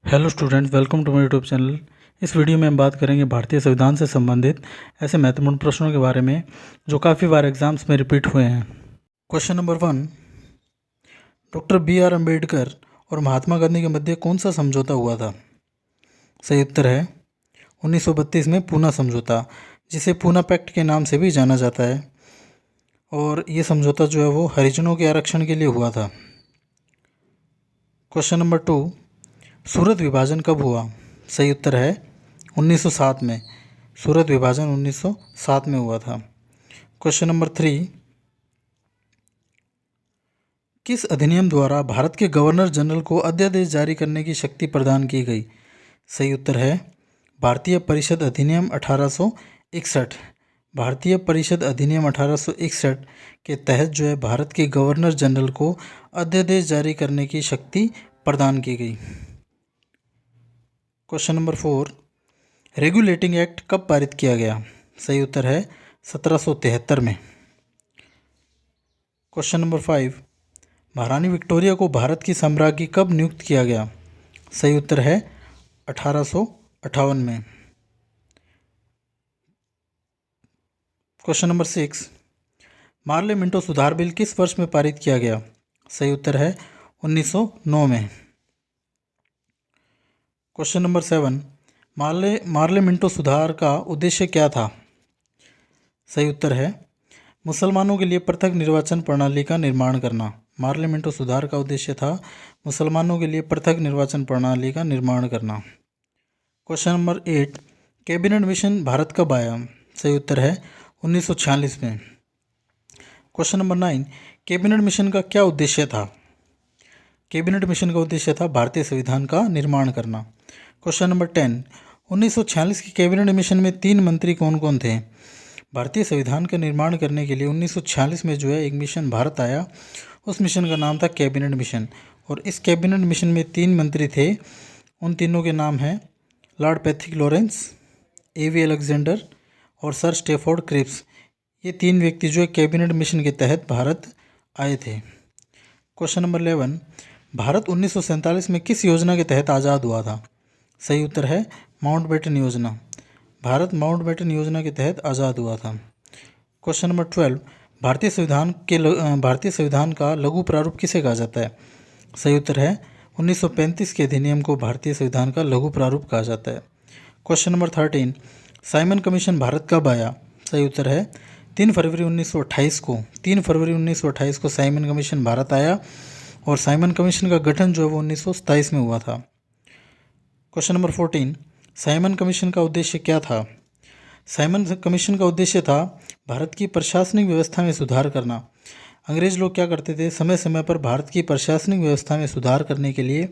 Hello students, welcome to my YouTube channel. इस video में हम बात करेंगे भारतीय संविधान से संबंधित ऐसे महत्वपूर्ण प्रश्नों के बारे में जो काफ़ी बार एग्जाम्स में रिपीट हुए हैं। Question number 1, doctor B R Ambedkar और महात्मा गांधी के मध्य कौन सा समझौता हुआ था? सही उत्तर है 1932 में पूना समझौता, जिसे पूना पैक्ट के नाम से भी जाना जाता है। और ये समझौता जो है वो हरिजनों के आरक्षण के लिए हुआ था। क्वेश्चन नंबर 2, सूरत विभाजन कब हुआ? सही उत्तर है 1907 में। सूरत विभाजन 1907 में हुआ था। क्वेश्चन नंबर 3, किस अधिनियम द्वारा भारत के गवर्नर जनरल को अध्यादेश जारी करने की शक्ति प्रदान की गई? सही उत्तर है भारतीय परिषद अधिनियम 1861। भारतीय परिषद अधिनियम 1861 के तहत जो है भारत के गवर्नर जनरल को अध्यादेश जारी करने की शक्ति प्रदान की गई। क्वेश्चन नंबर 4, रेगुलेटिंग एक्ट कब पारित किया गया? सही उत्तर है 1773 में। क्वेश्चन नंबर 5, महारानी विक्टोरिया को भारत की साम्राज्ञी कब नियुक्त किया गया? सही उत्तर है 1858 में। क्वेश्चन नंबर 6, मार्ले मिंटो सुधार बिल किस वर्ष में पारित किया गया? सही उत्तर है 1909 में। क्वेश्चन नंबर 7, मार्ले मिंटो सुधार का उद्देश्य क्या था? सही उत्तर है मुसलमानों के लिए पृथक निर्वाचन प्रणाली का निर्माण करना। मार्ले मिंटो सुधार का उद्देश्य था मुसलमानों के लिए पृथक निर्वाचन प्रणाली का निर्माण करना। Question number 8, cabinet mission Bharat कब आया? सही उत्तर है 1946 में। क्वेश्चन नंबर 9, कैबिनेट मिशन का क्या उद्देश्य था? कैबिनेट मिशन का उद्देश्य था भारतीय संविधान का निर्माण करना। क्वेश्चन नंबर 10, 1946 की कैबिनेट मिशन में 3 मंत्री कौन कौन थे? भारतीय संविधान का निर्माण करने के लिए 1946 में जो है एक मिशन भारत आया, उस मिशन का नाम था कैबिनेट मिशन। और इस कैबिनेट मिशन में 3 मंत्री थे, उन तीनों के नाम हैं Lord Pethick Lawrence, A.V. Alexander और सर स्टेफोर्ड क्रिप्स। ये 3 व्यक्ति जो है कैबिनेट मिशन के तहत भारत आए थे। क्वेश्चन नंबर 11, भारत 1947 में किस योजना के तहत आज़ाद हुआ था? सही उत्तर है माउंटबेटन योजना। भारत माउंटबेटन योजना के तहत आज़ाद हुआ था। क्वेश्चन नंबर 12, भारतीय संविधान का लघु प्रारूप किसे कहा जाता है? सही उत्तर है 1935 के अधिनियम को भारतीय संविधान का लघु प्रारूप कहा जाता है। Question number 13, Simon commission Bharat कब आया? सही उत्तर है 3 फरवरी 1928 को। 3 फरवरी 1928 को साइमन कमीशन भारत आया और साइमन कमीशन का गठन जो है वो 1927 में हुआ था। क्वेश्चन नंबर 14, साइमन कमीशन का उद्देश्य क्या था? साइमन कमीशन का उद्देश्य था भारत की प्रशासनिक व्यवस्था में सुधार करना। अंग्रेज लोग क्या करते थे, समय समय पर भारत की प्रशासनिक व्यवस्था में सुधार करने के लिए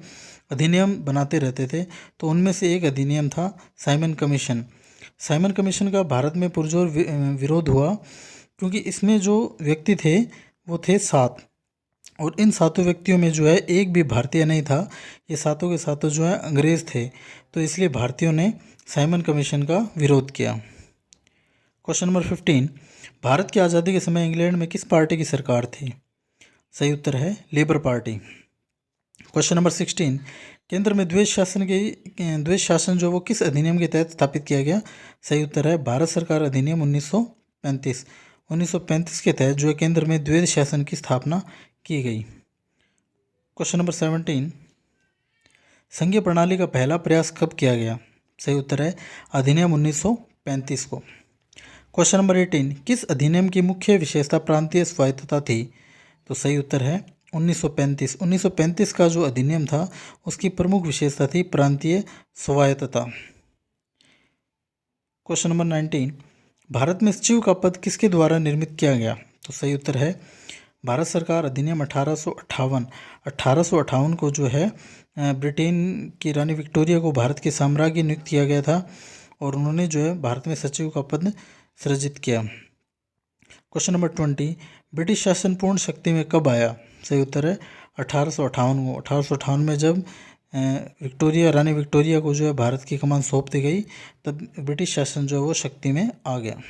अधिनियम बनाते रहते थे। तो उनमें से एक अधिनियम था साइमन कमीशन। साइमन कमीशन का भारत में पुरजोर विरोध हुआ, क्योंकि इसमें जो व्यक्ति थे वो थे 7, और इन 7 व्यक्तियों में जो है एक भी भारतीय नहीं था। ये 7 के 7 जो है अंग्रेज़ थे, तो इसलिए भारतीयों ने साइमन कमीशन का विरोध किया। क्वेश्चन नंबर 15, भारत की आज़ादी के समय इंग्लैंड में किस पार्टी की सरकार थी? सही उत्तर है लेबर पार्टी। क्वेश्चन नंबर 16, केंद्र में द्वैध शासन जो वो किस अधिनियम के तहत स्थापित किया गया? सही उत्तर है भारत सरकार अधिनियम 1935। 1935 के तहत जो है केंद्र में द्वैध शासन की स्थापना की गई। क्वेश्चन नंबर 17, संघीय प्रणाली का पहला प्रयास कब किया गया? सही उत्तर है अधिनियम 1935 को। क्वेश्चन नंबर 18, किस अधिनियम की मुख्य विशेषता प्रांतीय स्वायत्तता थी? तो सही उत्तर है 1935। 1935 का जो अधिनियम था उसकी प्रमुख विशेषता थी प्रांतीय स्वायत्तता। क्वेश्चन नंबर 19, भारत में सचिव का पद किसके द्वारा निर्मित किया गया? तो सही उत्तर है भारत सरकार अधिनियम 1858। 1858 को जो है ब्रिटेन की रानी विक्टोरिया को भारत के साम्राज्ञी नियुक्त किया गया था, और उन्होंने जो है भारत में सचिव का पद सृजित किया। क्वेश्चन नंबर 20, ब्रिटिश शासन पूर्ण शक्ति में कब आया? सही उत्तर है 1858 को। 1858 में जब रानी विक्टोरिया को जो है भारत की कमान सौंप दी गई, तब ब्रिटिश शासन जो है वो शक्ति में आ गया।